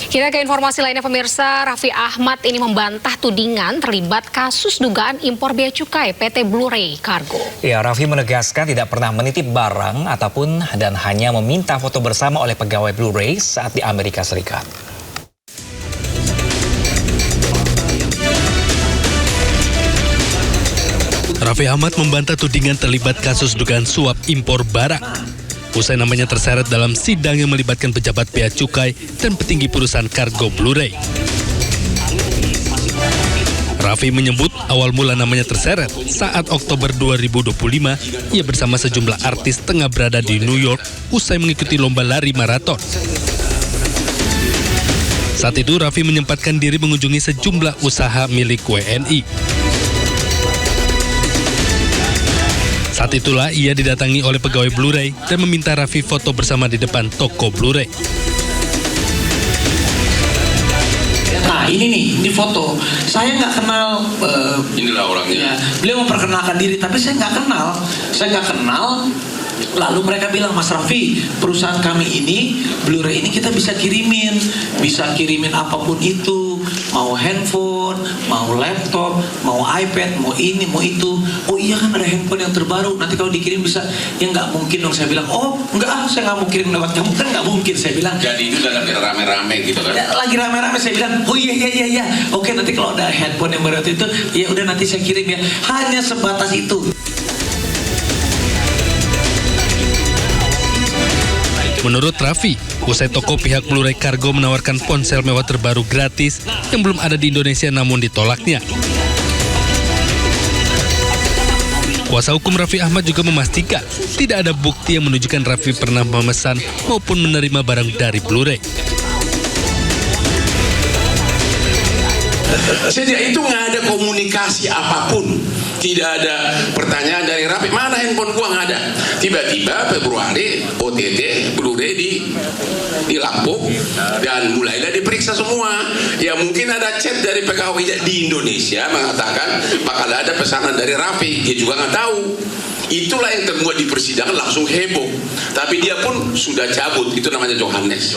Kita ke informasi lainnya pemirsa, Raffi Ahmad ini membantah tudingan terlibat kasus dugaan impor bea cukai PT Blu-ray Cargo. Ya, Raffi menegaskan tidak pernah menitip barang dan hanya meminta foto bersama oleh pegawai Blu-ray saat di Amerika Serikat. Raffi Ahmad membantah tudingan terlibat kasus dugaan suap impor barang. Usai namanya terseret dalam sidang yang melibatkan pejabat bea cukai dan petinggi perusahaan Cargo Blu-ray. Raffi menyebut awal mula namanya terseret saat Oktober 2025 ia bersama sejumlah artis tengah berada di New York usai mengikuti lomba lari maraton. Saat itu Raffi menyempatkan diri mengunjungi sejumlah usaha milik WNI. Saat itulah ia didatangi oleh pegawai Blu-ray dan meminta Raffi foto bersama di depan toko Blu-ray. Nah ini foto. Saya nggak kenal. Inilah orangnya. Ya, beliau memperkenalkan diri, tapi saya nggak kenal. Lalu mereka bilang, Mas Raffi, perusahaan kami ini, Blu-ray ini kita bisa kirimin apapun itu, mau handphone, mau laptop, mau iPad, mau ini, mau itu. Oh iya kan ada handphone yang terbaru, nanti kalau dikirim bisa. Ya nggak mungkin dong, saya bilang. Oh enggak, saya nggak mau kirim lewat kamu, kan nggak mungkin, saya bilang. Jadi itu lagi rame-rame gitu kan? Ya, lagi rame-rame, saya bilang, oh iya. Oke, nanti kalau ada handphone yang baru itu, ya udah nanti saya kirim ya. Hanya sebatas itu. Menurut Raffi, usai toko pihak Blu-ray Cargo menawarkan ponsel mewah terbaru gratis yang belum ada di Indonesia namun ditolaknya. Kuasa hukum Raffi Ahmad juga memastikan tidak ada bukti yang menunjukkan Raffi pernah memesan maupun menerima barang dari Blu-ray. Sejak itu nggak ada komunikasi apapun, tidak ada pertanyaan dari Raffi, mana handphone gua, nggak ada. Tiba-tiba Februari OTT Blu-ray di Lampung dan mulailah diperiksa semua. Ya mungkin ada chat dari pegawai di Indonesia mengatakan bakal ada pesanan dari Raffi, dia juga nggak tahu. Itulah yang terbuat di persidangan langsung heboh. Tapi dia pun sudah cabut, itu namanya Johannes.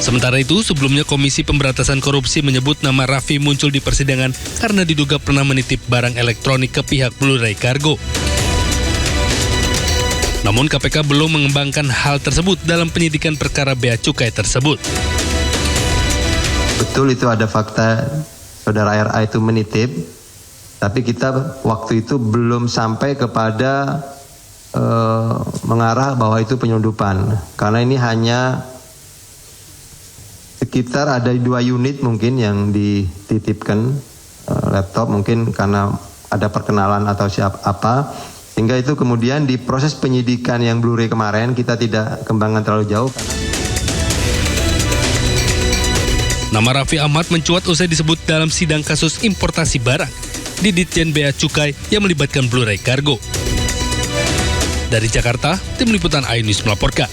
Sementara itu, sebelumnya Komisi Pemberantasan Korupsi menyebut nama Raffi muncul di persidangan karena diduga pernah menitip barang elektronik ke pihak Blu-ray Cargo. Namun KPK belum mengembangkan hal tersebut dalam penyidikan perkara bea cukai tersebut. Betul itu ada fakta saudara RA itu menitip, tapi kita waktu itu belum sampai kepada mengarah bahwa itu penyelundupan. Karena ini hanya sekitar ada 2 unit mungkin yang dititipkan laptop, mungkin karena ada perkenalan atau apa, sehingga itu kemudian di proses penyidikan yang Blu-ray kemarin kita tidak kembangkan terlalu jauh. Nama Raffi Ahmad mencuat usai disebut dalam sidang kasus importasi barang di Ditjen Bea Cukai yang melibatkan Blu-ray Cargo. Dari Jakarta, Tim Liputan iNews melaporkan.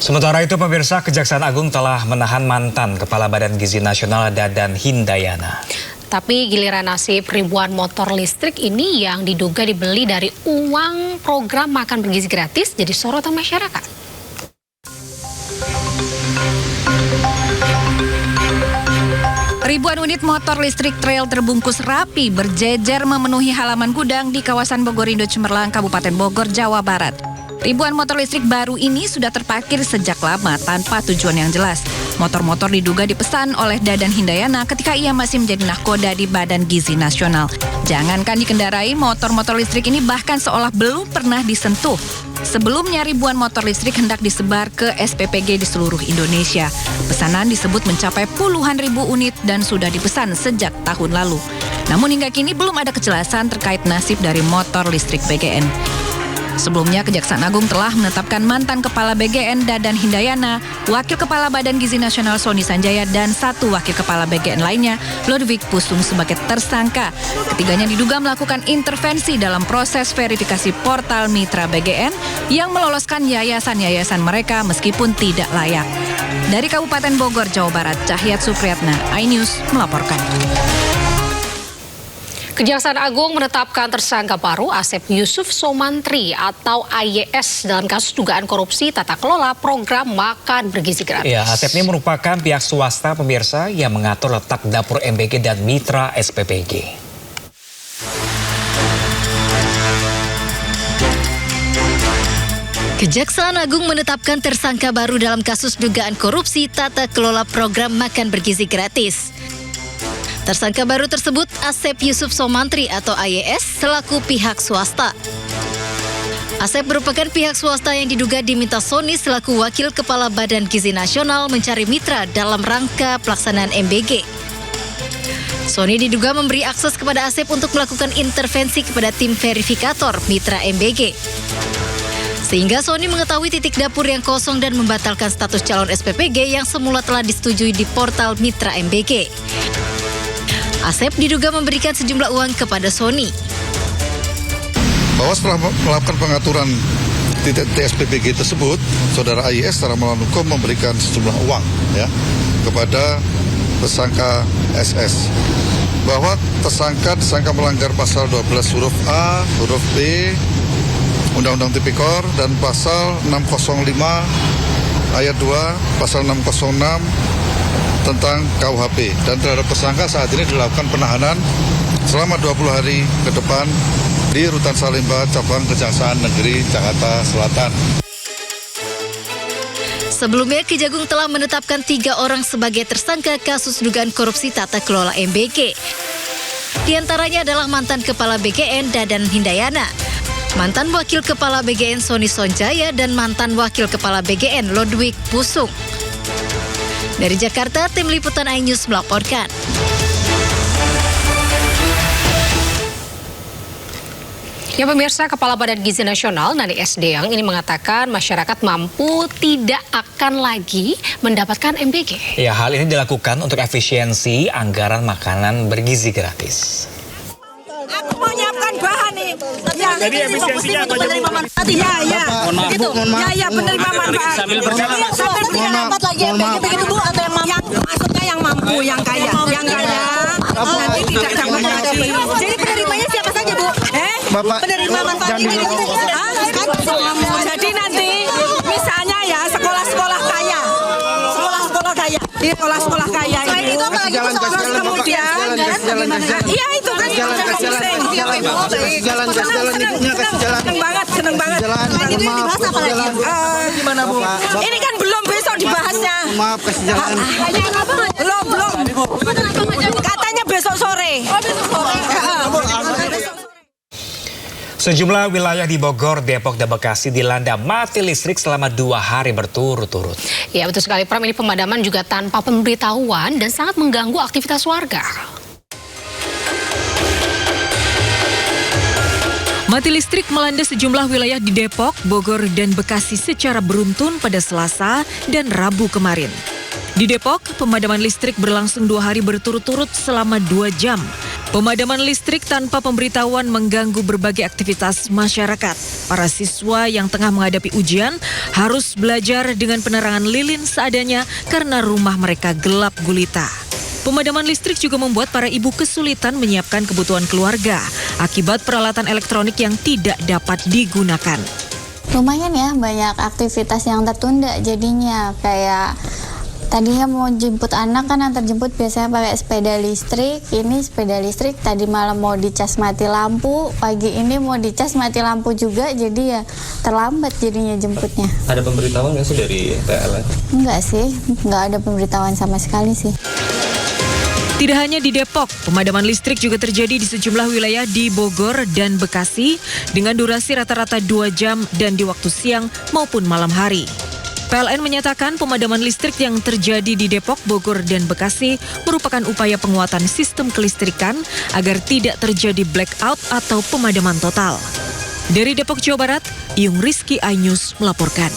Sementara itu pemirsa, Kejaksaan Agung telah menahan mantan Kepala Badan Gizi Nasional Dadan Hindayana. Tapi giliran nasib ribuan motor listrik ini yang diduga dibeli dari uang program makan bergizi gratis jadi sorotan masyarakat. Ribuan unit motor listrik trail terbungkus rapi berjejer memenuhi halaman gudang di kawasan Bogorindo Cemerlang, Kabupaten Bogor, Jawa Barat. Ribuan motor listrik baru ini sudah terparkir sejak lama tanpa tujuan yang jelas. Motor-motor diduga dipesan oleh Dadan Hindayana ketika ia masih menjadi nahkoda di Badan Gizi Nasional. Jangankan dikendarai, motor-motor listrik ini bahkan seolah belum pernah disentuh. Sebelumnya ribuan motor listrik hendak disebar ke SPPG di seluruh Indonesia. Pesanan disebut mencapai puluhan ribu unit dan sudah dipesan sejak tahun lalu. Namun hingga kini belum ada kejelasan terkait nasib dari motor listrik BGN. Sebelumnya, Kejaksaan Agung telah menetapkan mantan Kepala BGN Dadan Hindayana, Wakil Kepala Badan Gizi Nasional Sony Sanjaya, dan 1 Wakil Kepala BGN lainnya, Lodwig Pusung, sebagai tersangka. Ketiganya diduga melakukan intervensi dalam proses verifikasi portal mitra BGN yang meloloskan yayasan-yayasan mereka meskipun tidak layak. Dari Kabupaten Bogor, Jawa Barat, Cahyat Supriyatna, iNews melaporkan. Kejaksaan Agung menetapkan tersangka baru Asep Yusuf Somantri atau AYS dalam kasus dugaan korupsi tata kelola program makan bergizi gratis. Ya, Asep ini merupakan pihak swasta pemirsa yang mengatur letak dapur MBG dan mitra SPPG. Kejaksaan Agung menetapkan tersangka baru dalam kasus dugaan korupsi tata kelola program makan bergizi gratis. Tersangka baru tersebut Asep Yusuf Somantri atau AYS selaku pihak swasta. Asep merupakan pihak swasta yang diduga diminta Sony selaku wakil kepala Badan Gizi Nasional mencari mitra dalam rangka pelaksanaan MBG. Sony diduga memberi akses kepada Asep untuk melakukan intervensi kepada tim verifikator mitra MBG. Sehingga Sony mengetahui titik dapur yang kosong dan membatalkan status calon SPPG yang semula telah disetujui di portal mitra MBG. Asep diduga memberikan sejumlah uang kepada Sony. Bahwa setelah melakukan pengaturan titik SPPG tersebut, saudara AYS secara melawan hukum memberikan sejumlah uang kepada tersangka SS. Bahwa tersangka melanggar pasal 12 huruf A, huruf B, Undang-Undang Tipikor dan pasal 605 ayat 2, pasal 606 tentang KUHP, dan terhadap tersangka saat ini dilakukan penahanan selama 20 hari ke depan di Rutan Salemba, Cabang Kejaksaan Negeri Jakarta Selatan. Sebelumnya, Kejagung telah menetapkan 3 orang sebagai tersangka kasus dugaan korupsi tata kelola MBG. Di antaranya adalah mantan Kepala BGN Dadan Hindayana, mantan Wakil Kepala BGN Sony Sonjaya, dan mantan Wakil Kepala BGN Ludwig Pusung. Dari Jakarta, tim liputan iNews melaporkan. Ya pemirsa, Kepala Badan Gizi Nasional Nani Esdeang ini mengatakan masyarakat mampu tidak akan lagi mendapatkan MBG. Ya, hal ini dilakukan untuk efisiensi anggaran makanan bergizi gratis. Aku mau nyiapkan bahan nih. Ya, jadi efisiensinya apa aja, Bu? Iya, iya. Begitu. Ya, penerima manfaat. Sambil berjalan. Sampai dapat lagi MBG begitu, Bu, atau yang mampu? Maksudnya yang mampu, yang kaya. Yang kaya nanti tidak dapat lagi. Jadi penerimanya siapa saja, Bu? Penerima manfaat ini. Jadi nanti misalnya ya sekolah-sekolah kaya. Sekolah-sekolah kaya. Di sekolah-sekolah kaya ini. Terus kemudian iya itu kan seneng banget. Itu yang dibahas apa lagi? Gimana, Bu? Ini kan belum, besok dibahasnya. Maaf, kasih jalan. Belum. Katanya besok sore. Sejumlah wilayah di Bogor, Depok, dan Bekasi dilanda mati listrik selama 2 hari berturut-turut. Ya betul sekali, Pram, ini pemadaman juga tanpa pemberitahuan dan sangat mengganggu aktivitas warga. Mati listrik melanda sejumlah wilayah di Depok, Bogor, dan Bekasi secara beruntun pada Selasa dan Rabu kemarin. Di Depok, pemadaman listrik berlangsung 2 hari berturut-turut selama 2 jam. Pemadaman listrik tanpa pemberitahuan mengganggu berbagai aktivitas masyarakat. Para siswa yang tengah menghadapi ujian harus belajar dengan penerangan lilin seadanya karena rumah mereka gelap gulita. Pemadaman listrik juga membuat para ibu kesulitan menyiapkan kebutuhan keluarga akibat peralatan elektronik yang tidak dapat digunakan. Lumayan ya, banyak aktivitas yang tertunda jadinya, kayak tadinya mau jemput anak kan antar jemput biasanya pakai sepeda listrik. Ini sepeda listrik tadi malam mau dicas mati lampu, pagi ini mau dicas mati lampu juga, jadi ya terlambat jadinya jemputnya. Ada pemberitahuan nggak sih dari PLN? Enggak sih, nggak ada pemberitahuan sama sekali sih. Tidak hanya di Depok, pemadaman listrik juga terjadi di sejumlah wilayah di Bogor dan Bekasi dengan durasi rata-rata 2 jam dan di waktu siang maupun malam hari. PLN menyatakan pemadaman listrik yang terjadi di Depok, Bogor, dan Bekasi merupakan upaya penguatan sistem kelistrikan agar tidak terjadi blackout atau pemadaman total. Dari Depok, Jawa Barat, Yung Rizky iNews melaporkan.